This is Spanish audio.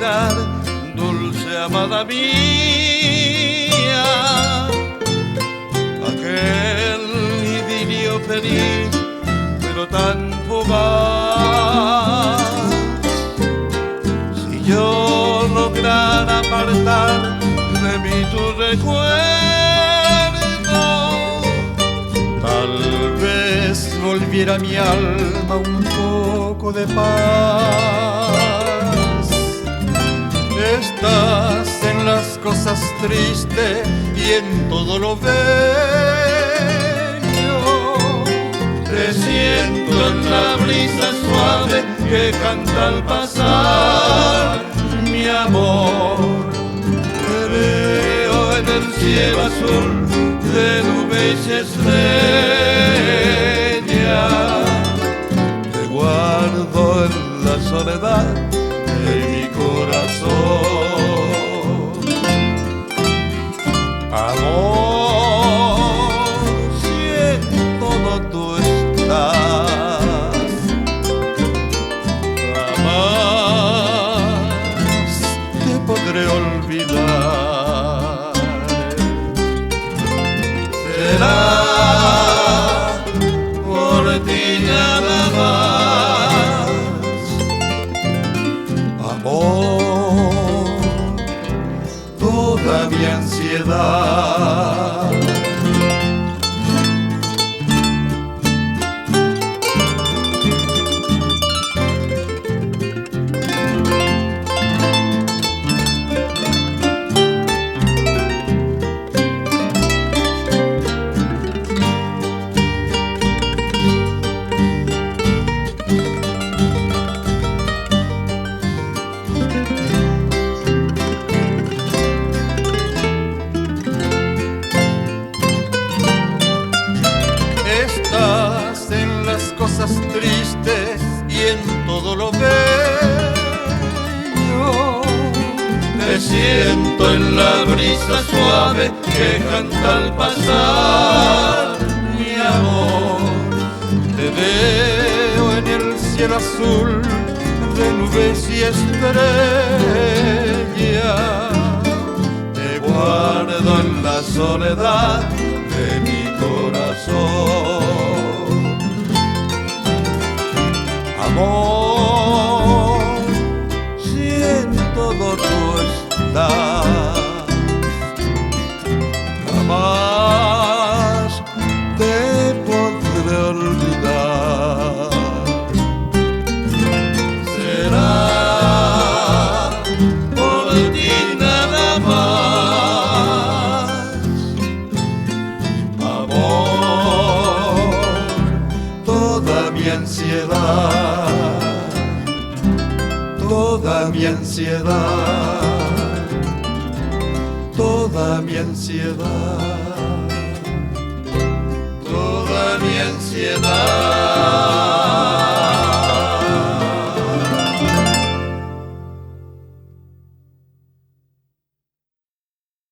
llegar, dulce amada mía. Aquel idilio feliz, pero tan fugaz. Si yo lograra apartar de mí tu recuerdo, tal vez volviera a mi alma un poco de paz. Estás en las cosas tristes y en todo lo bello. Te siento en la brisa suave que canta al pasar, mi amor. Te veo en el cielo azul de nubes y estrellas. Te guardo en la soledad de mi corazón. Amor, si en todo tú estás, jamás te podré olvidar. Será por ti nada más, amor, toda mi ansiedad. Estás en las cosas tristes y en todo lo bello. Te siento en la brisa suave que canta al pasar, mi amor. Te veo en el cielo azul de nubes y estrellas. Te guardo en la soledad de mi corazón. Amor, si en todo tú estás, jamás te podré olvidar. Será por ti nada más, amor, toda mi ansiedad, toda mi ansiedad, toda mi ansiedad, toda mi ansiedad.